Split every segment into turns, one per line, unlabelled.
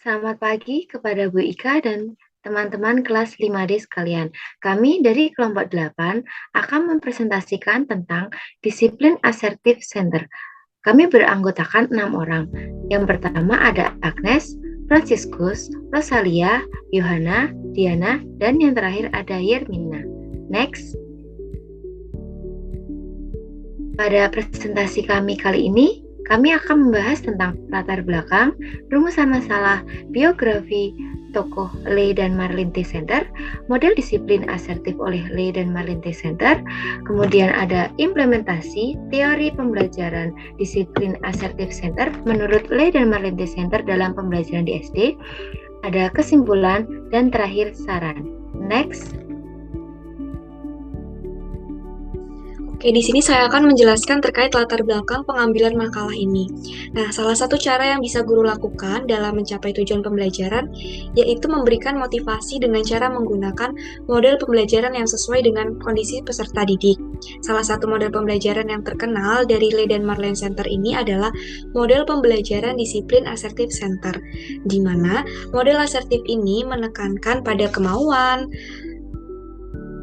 Selamat pagi kepada Bu Ika dan teman-teman kelas 5D sekalian. Kami dari kelompok 8 akan mempresentasikan tentang disiplin assertive center. Kami beranggotakan 6 orang. Yang pertama ada Agnes, Franciscus, Rosalia, Yohana, Diana, dan yang terakhir ada Yermina. Next. Pada presentasi kami kali ini, kami akan membahas tentang latar belakang, rumusan masalah, biografi tokoh Leigh dan Marlin T. Center, model disiplin asertif oleh Leigh dan Marlin T. Center, kemudian ada implementasi teori pembelajaran disiplin asertif center menurut Leigh dan Marlin T. Center dalam pembelajaran di SD, ada kesimpulan, dan terakhir saran. Next.
Oke, di sini saya akan menjelaskan terkait latar belakang pengambilan makalah ini. Nah, salah satu cara yang bisa guru lakukan dalam mencapai tujuan pembelajaran yaitu memberikan motivasi dengan cara menggunakan model pembelajaran yang sesuai dengan kondisi peserta didik. Salah satu model pembelajaran yang terkenal dari Leigh dan Marlin Center ini adalah model pembelajaran disiplin assertive center, di mana model asertif ini menekankan pada kemauan,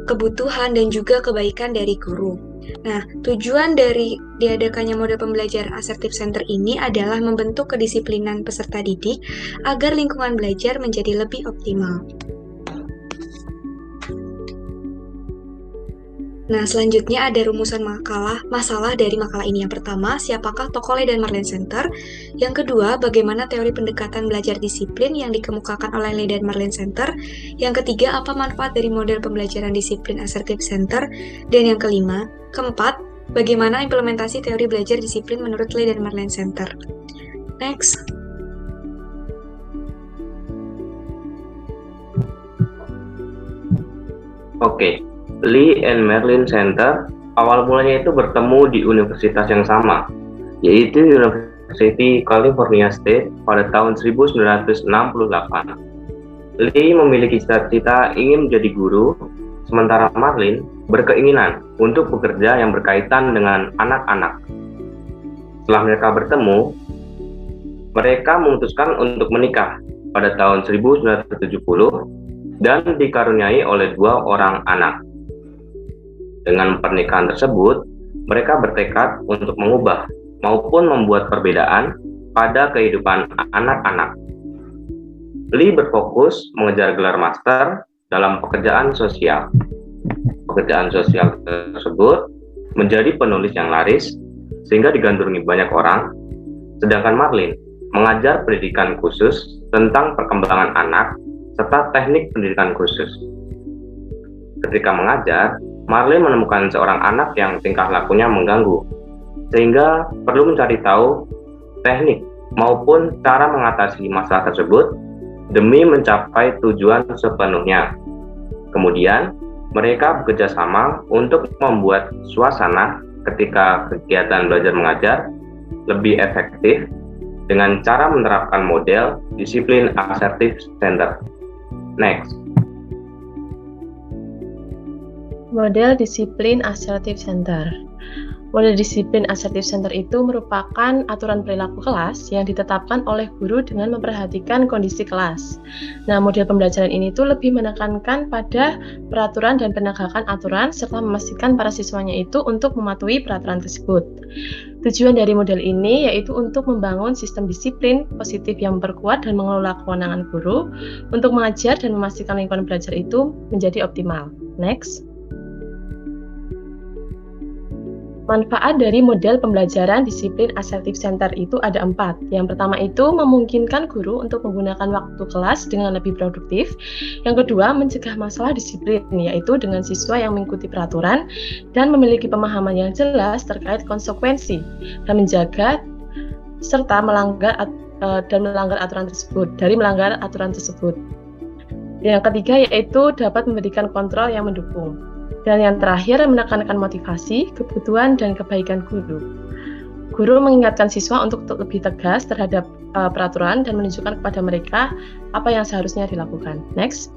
kebutuhan, dan juga kebaikan dari guru. Nah, tujuan dari diadakannya model pembelajaran assertive center ini adalah membentuk kedisiplinan peserta didik agar lingkungan belajar menjadi lebih optimal. Nah, selanjutnya ada rumusan masalah dari makalah ini. Yang pertama, siapakah tokoh Leigh dan Marlin Center? Yang kedua, bagaimana teori pendekatan belajar disiplin yang dikemukakan oleh Leigh dan Marlin Center? Yang ketiga, apa manfaat dari model pembelajaran disiplin assertive center? Dan yang keempat, bagaimana implementasi teori belajar disiplin menurut Leigh dan Marlin Center? Next.
Oke. Leigh and Marlin Center awal mulanya itu bertemu di universitas yang sama, yaitu University California State pada tahun 1968. Leigh memiliki cita-cita ingin menjadi guru, sementara Marlin berkeinginan untuk bekerja yang berkaitan dengan anak-anak. Setelah mereka bertemu, mereka memutuskan untuk menikah pada tahun 1970 dan dikaruniai oleh 2 orang anak. Dengan pernikahan tersebut, mereka bertekad untuk mengubah maupun membuat perbedaan pada kehidupan anak-anak. Leigh berfokus mengejar gelar master dalam pekerjaan sosial. Pekerjaan sosial tersebut menjadi penulis yang laris sehingga digandrungi banyak orang, sedangkan Marlin mengajar pendidikan khusus tentang perkembangan anak serta teknik pendidikan khusus. Ketika mengajar, Marlin menemukan seorang anak yang tingkah lakunya mengganggu, sehingga perlu mencari tahu teknik maupun cara mengatasi masalah tersebut demi mencapai tujuan sepenuhnya. Kemudian, mereka bekerja sama untuk membuat suasana ketika kegiatan belajar mengajar lebih efektif dengan cara menerapkan model disiplin assertive center. Next.
Model disiplin assertive center. Model disiplin assertive center itu merupakan aturan perilaku kelas yang ditetapkan oleh guru dengan memperhatikan kondisi kelas. Nah, model pembelajaran ini tuh lebih menekankan pada peraturan dan penegakan aturan serta memastikan para siswanya itu untuk mematuhi peraturan tersebut. Tujuan dari model ini yaitu untuk membangun sistem disiplin positif yang memperkuat dan mengelola kewenangan guru untuk mengajar dan memastikan lingkungan belajar itu menjadi optimal. Next. Manfaat dari model pembelajaran disiplin assertive center itu ada 4. Yang pertama itu memungkinkan guru untuk menggunakan waktu kelas dengan lebih produktif. Yang kedua, mencegah masalah disiplin, yaitu dengan siswa yang mengikuti peraturan dan memiliki pemahaman yang jelas terkait konsekuensi dan menjaga serta melanggar aturan tersebut. Yang ketiga yaitu dapat memberikan kontrol yang mendukung. Dan yang terakhir, menekankan motivasi, kebutuhan, dan kebaikan guru. Guru mengingatkan siswa untuk lebih tegas terhadap peraturan dan menunjukkan kepada mereka apa yang seharusnya dilakukan. Next.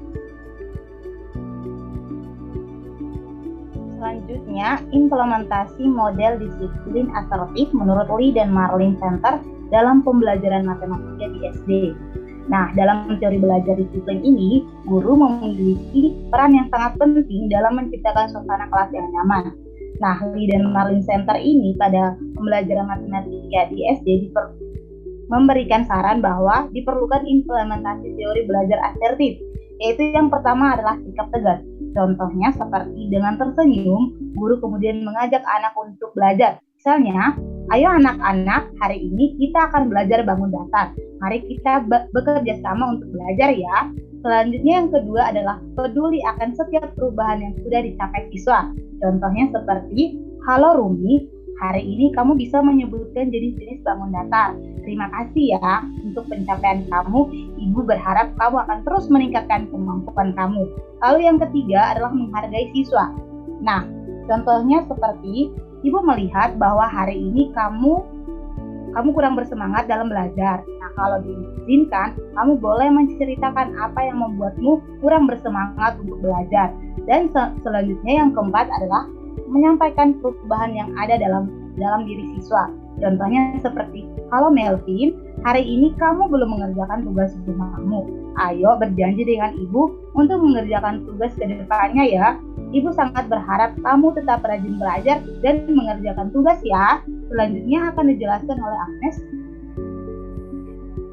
Selanjutnya, implementasi model disiplin asertif menurut Leigh dan Marlin Center dalam pembelajaran matematika di SD. Nah, dalam teori belajar disiplin ini, guru memiliki peran yang sangat penting dalam menciptakan suasana kelas yang nyaman. Nah, Lee dan Marlin Center ini pada pembelajaran matematika di SD memberikan saran bahwa diperlukan implementasi teori belajar asertif, yaitu yang pertama adalah sikap tegas. Contohnya seperti dengan tersenyum, guru kemudian mengajak anak untuk belajar. Misalnya, ayo anak-anak, hari ini kita akan belajar bangun datar. Mari kita bekerja sama untuk belajar ya. Selanjutnya yang kedua adalah peduli akan setiap perubahan yang sudah dicapai siswa. Contohnya seperti, halo Rumi, hari ini kamu bisa menyebutkan jenis-jenis bangun datar. Terima kasih ya untuk pencapaian kamu. Ibu berharap kamu akan terus meningkatkan kemampuan kamu. Lalu yang ketiga adalah menghargai siswa. Nah, contohnya seperti Ibu melihat bahwa hari ini kamu kurang bersemangat dalam belajar. Nah, kalau diizinkan, kamu boleh menceritakan apa yang membuatmu kurang bersemangat untuk belajar. Dan selanjutnya yang keempat adalah menyampaikan perubahan yang ada dalam diri siswa. Contohnya seperti, halo Melvin, hari ini kamu belum mengerjakan tugas rumahmu. Ayo berjanji dengan ibu untuk mengerjakan tugas ke depannya ya. Ibu sangat berharap kamu tetap rajin belajar dan mengerjakan tugas ya. Selanjutnya akan dijelaskan oleh Agnes.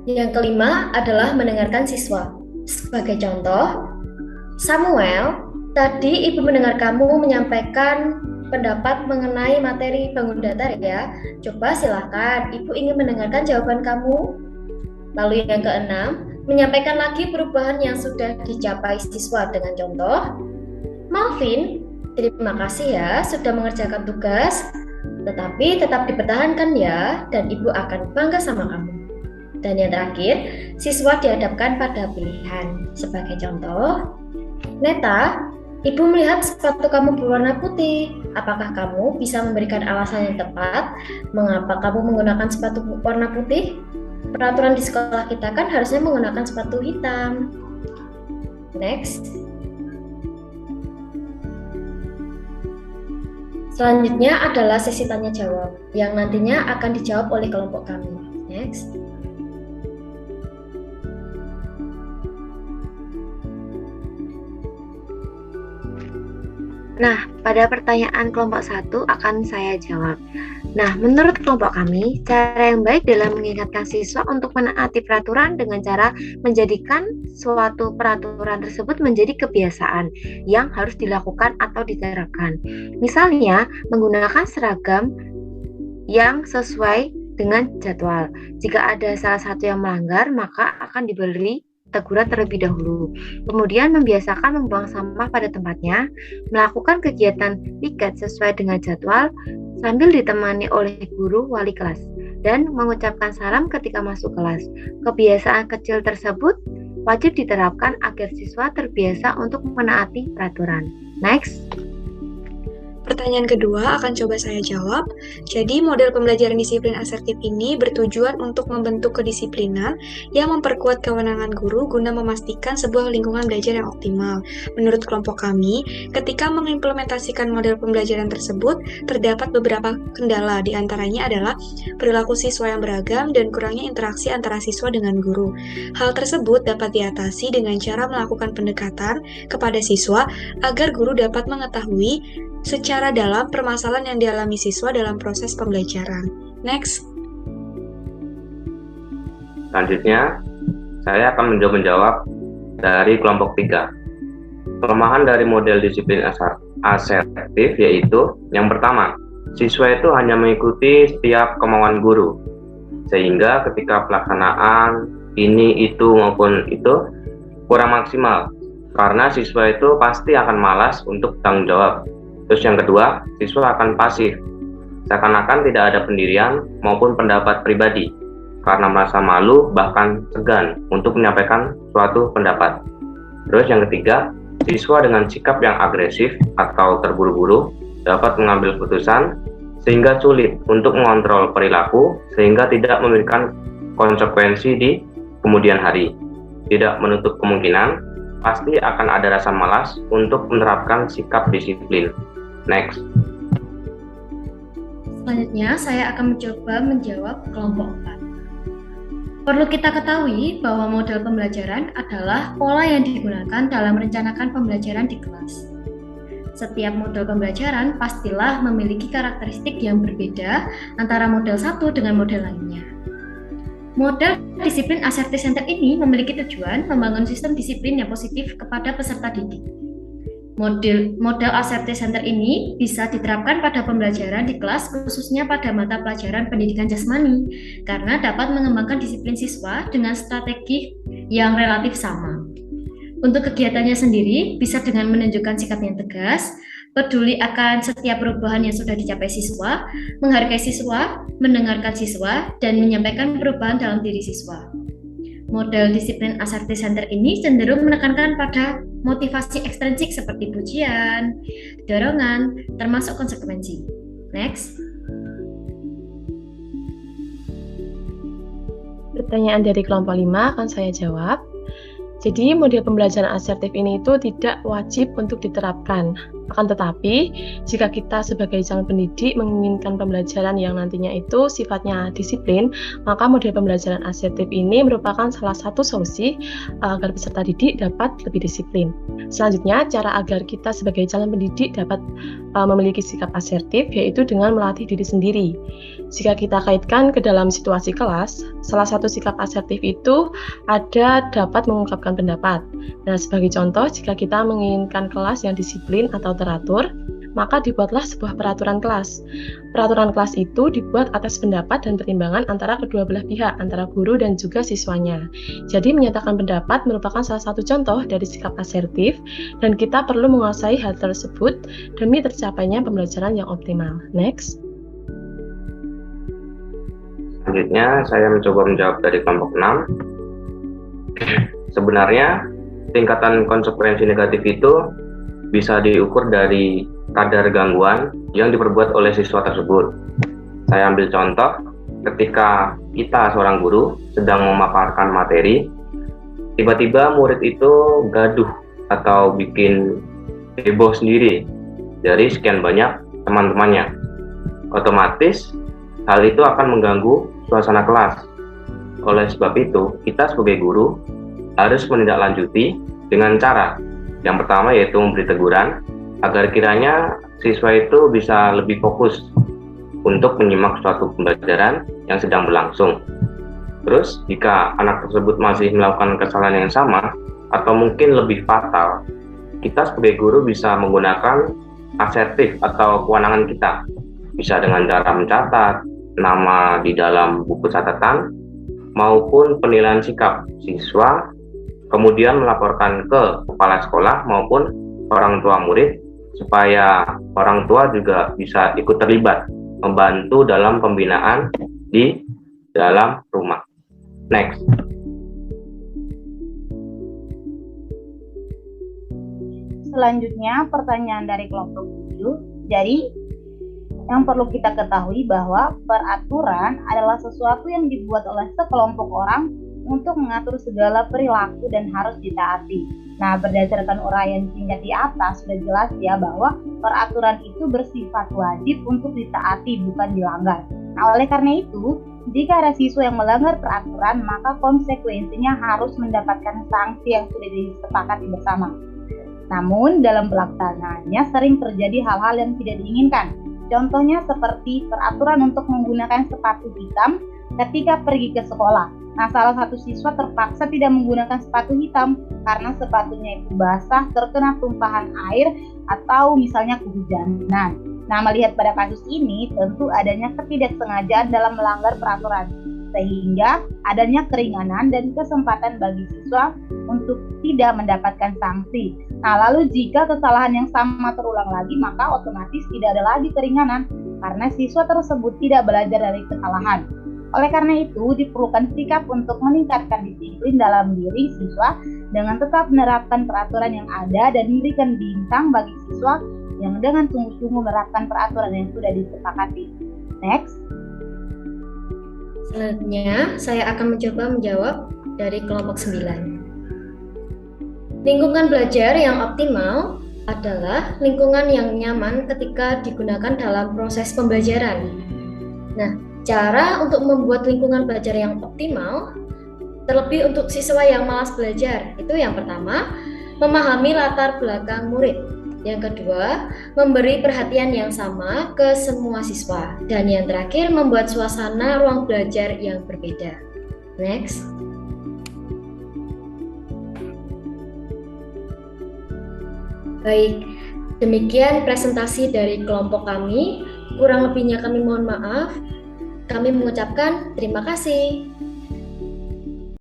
Yang kelima adalah mendengarkan siswa. Sebagai contoh, Samuel, tadi ibu mendengar kamu menyampaikan pendapat mengenai materi bangun datar ya. Coba silahkan, ibu ingin mendengarkan jawaban kamu. Lalu yang keenam, menyampaikan lagi perubahan yang sudah dicapai siswa dengan contoh, Malvin, terima kasih ya sudah mengerjakan tugas, tetapi tetap dipertahankan ya, dan ibu akan bangga sama kamu. Dan yang terakhir, siswa dihadapkan pada pilihan. Sebagai contoh, Neta, ibu melihat sepatu kamu berwarna putih. Apakah kamu bisa memberikan alasan yang tepat mengapa kamu menggunakan sepatu warna putih? Peraturan di sekolah kita kan harusnya menggunakan sepatu hitam. Next. Selanjutnya adalah sesi tanya jawab yang nantinya akan dijawab oleh kelompok kami. Next.
Nah, pada pertanyaan kelompok 1 akan saya jawab. Nah, menurut kelompok kami, cara yang baik dalam mengingatkan siswa untuk menaati peraturan dengan cara menjadikan suatu peraturan tersebut menjadi kebiasaan yang harus dilakukan atau diterapkan. Misalnya, menggunakan seragam yang sesuai dengan jadwal. Jika ada salah satu yang melanggar, maka akan diberi teguran terlebih dahulu. Kemudian membiasakan membuang sampah pada tempatnya, melakukan kegiatan piket sesuai dengan jadwal sambil ditemani oleh guru wali kelas, dan mengucapkan salam ketika masuk kelas. Kebiasaan kecil tersebut wajib diterapkan agar siswa terbiasa untuk menaati peraturan. Next.
Pertanyaan kedua akan coba saya jawab. Jadi, model pembelajaran disiplin asertif ini bertujuan untuk membentuk kedisiplinan yang memperkuat kewenangan guru guna memastikan sebuah lingkungan belajar yang optimal. Menurut kelompok kami, ketika mengimplementasikan model pembelajaran tersebut, terdapat beberapa kendala, di antaranya adalah perilaku siswa yang beragam dan kurangnya interaksi antara siswa dengan guru. Hal tersebut dapat diatasi dengan cara melakukan pendekatan kepada siswa agar guru dapat mengetahui secara dalam permasalahan yang dialami siswa dalam proses pembelajaran. Next.
Selanjutnya, saya akan menjawab dari kelompok 3. Kelemahan dari model disiplin asertif yaitu yang pertama, siswa itu hanya mengikuti setiap kemauan guru, sehingga ketika pelaksanaan ini, itu, maupun itu kurang maksimal, karena siswa itu pasti akan malas untuk tanggung jawab. Terus yang kedua, siswa akan pasif, seakan-akan tidak ada pendirian maupun pendapat pribadi, karena merasa malu bahkan segan untuk menyampaikan suatu pendapat. Terus yang ketiga, siswa dengan sikap yang agresif atau terburu-buru dapat mengambil keputusan sehingga sulit untuk mengontrol perilaku sehingga tidak memberikan konsekuensi di kemudian hari. Tidak menutup kemungkinan pasti akan ada rasa malas untuk menerapkan sikap disiplin. Next.
Selanjutnya, saya akan mencoba menjawab kelompok 4. Perlu kita ketahui bahwa model pembelajaran adalah pola yang digunakan dalam merencanakan pembelajaran di kelas. Setiap model pembelajaran pastilah memiliki karakteristik yang berbeda antara model satu dengan model lainnya. Model disiplin Assertive Center ini memiliki tujuan membangun sistem disiplin yang positif kepada peserta didik. Model Assertive Center ini bisa diterapkan pada pembelajaran di kelas, khususnya pada mata pelajaran pendidikan jasmani, karena dapat mengembangkan disiplin siswa dengan strategi yang relatif sama. Untuk kegiatannya sendiri, bisa dengan menunjukkan sikap yang tegas, peduli akan setiap perubahan yang sudah dicapai siswa, menghargai siswa, mendengarkan siswa, dan menyampaikan perubahan dalam diri siswa. Model disiplin Assertive Center ini cenderung menekankan pada motivasi ekstrinsik seperti pujian, dorongan, termasuk konsekuensi. Next.
Pertanyaan dari kelompok 5 akan saya jawab. Jadi model pembelajaran asertif ini itu tidak wajib untuk diterapkan. Akan tetapi, jika kita sebagai calon pendidik menginginkan pembelajaran yang nantinya itu sifatnya disiplin, maka model pembelajaran asertif ini merupakan salah satu solusi agar peserta didik dapat lebih disiplin. Selanjutnya, cara agar kita sebagai calon pendidik dapat memiliki sikap asertif yaitu dengan melatih diri sendiri. Jika kita kaitkan ke dalam situasi kelas, salah satu sikap asertif itu ada dapat mengungkapkan pendapat. Nah, sebagai contoh, jika kita menginginkan kelas yang disiplin atau teratur, maka dibuatlah sebuah peraturan kelas. Peraturan kelas itu dibuat atas pendapat dan pertimbangan antara kedua belah pihak, antara guru dan juga siswanya. Jadi, menyatakan pendapat merupakan salah satu contoh dari sikap asertif, dan kita perlu menguasai hal tersebut demi tercapainya pembelajaran yang optimal. Next.
Selanjutnya, saya mencoba menjawab dari kelompok 6. Sebenarnya, tingkatan konsekuensi negatif itu bisa diukur dari kadar gangguan yang diperbuat oleh siswa tersebut. Saya ambil contoh, ketika kita seorang guru sedang memaparkan materi, tiba-tiba murid itu gaduh atau bikin heboh sendiri dari sekian banyak teman-temannya. Otomatis, hal itu akan mengganggu suasana kelas. Oleh sebab itu, kita sebagai guru harus menindaklanjuti dengan cara yang pertama yaitu memberi teguran agar kiranya siswa itu bisa lebih fokus untuk menyimak suatu pembelajaran yang sedang berlangsung. Terus, jika anak tersebut masih melakukan kesalahan yang sama atau mungkin lebih fatal, kita sebagai guru bisa menggunakan asertif atau kewenangan kita. Bisa dengan cara mencatat nama di dalam buku catatan maupun penilaian sikap siswa, kemudian melaporkan ke kepala sekolah maupun orang tua murid supaya orang tua juga bisa ikut terlibat membantu dalam pembinaan di dalam rumah. Next.
Selanjutnya pertanyaan dari kelompok 7. Jadi yang perlu kita ketahui bahwa peraturan adalah sesuatu yang dibuat oleh sekelompok orang untuk mengatur segala perilaku dan harus ditaati. Nah, berdasarkan uraian singkat di atas sudah jelas ya bahwa peraturan itu bersifat wajib untuk ditaati, bukan dilanggar. Nah, oleh karena itu, jika ada siswa yang melanggar peraturan, maka konsekuensinya harus mendapatkan sanksi yang sudah disepakati bersama. Namun, dalam pelaksanaannya sering terjadi hal-hal yang tidak diinginkan. Contohnya seperti peraturan untuk menggunakan sepatu hitam ketika pergi ke sekolah. Nah, salah satu siswa terpaksa tidak menggunakan sepatu hitam karena sepatunya itu basah, terkena tumpahan air, atau misalnya kehujanan. Nah, melihat pada kasus ini, tentu adanya ketidaksengajaan dalam melanggar peraturan, sehingga adanya keringanan dan kesempatan bagi siswa untuk tidak mendapatkan sanksi. Nah, lalu jika kesalahan yang sama terulang lagi, maka otomatis tidak ada lagi keringanan karena siswa tersebut tidak belajar dari kesalahan. Oleh karena itu, diperlukan sikap untuk meningkatkan disiplin dalam diri siswa dengan tetap menerapkan peraturan yang ada dan memberikan bintang bagi siswa yang dengan sungguh-sungguh menerapkan peraturan yang sudah disepakati. Next.
Selanjutnya, saya akan mencoba menjawab dari kelompok 9. Lingkungan belajar yang optimal adalah lingkungan yang nyaman ketika digunakan dalam proses pembelajaran. Nah, cara untuk membuat lingkungan belajar yang optimal Terlebih untuk siswa yang malas belajar, itu yang pertama, memahami latar belakang murid. Yang kedua, memberi perhatian yang sama ke semua siswa. Dan yang terakhir, membuat suasana ruang belajar yang berbeda. Next. Baik, demikian presentasi dari kelompok kami. Kurang lebihnya kami mohon maaf. Kami mengucapkan terima kasih.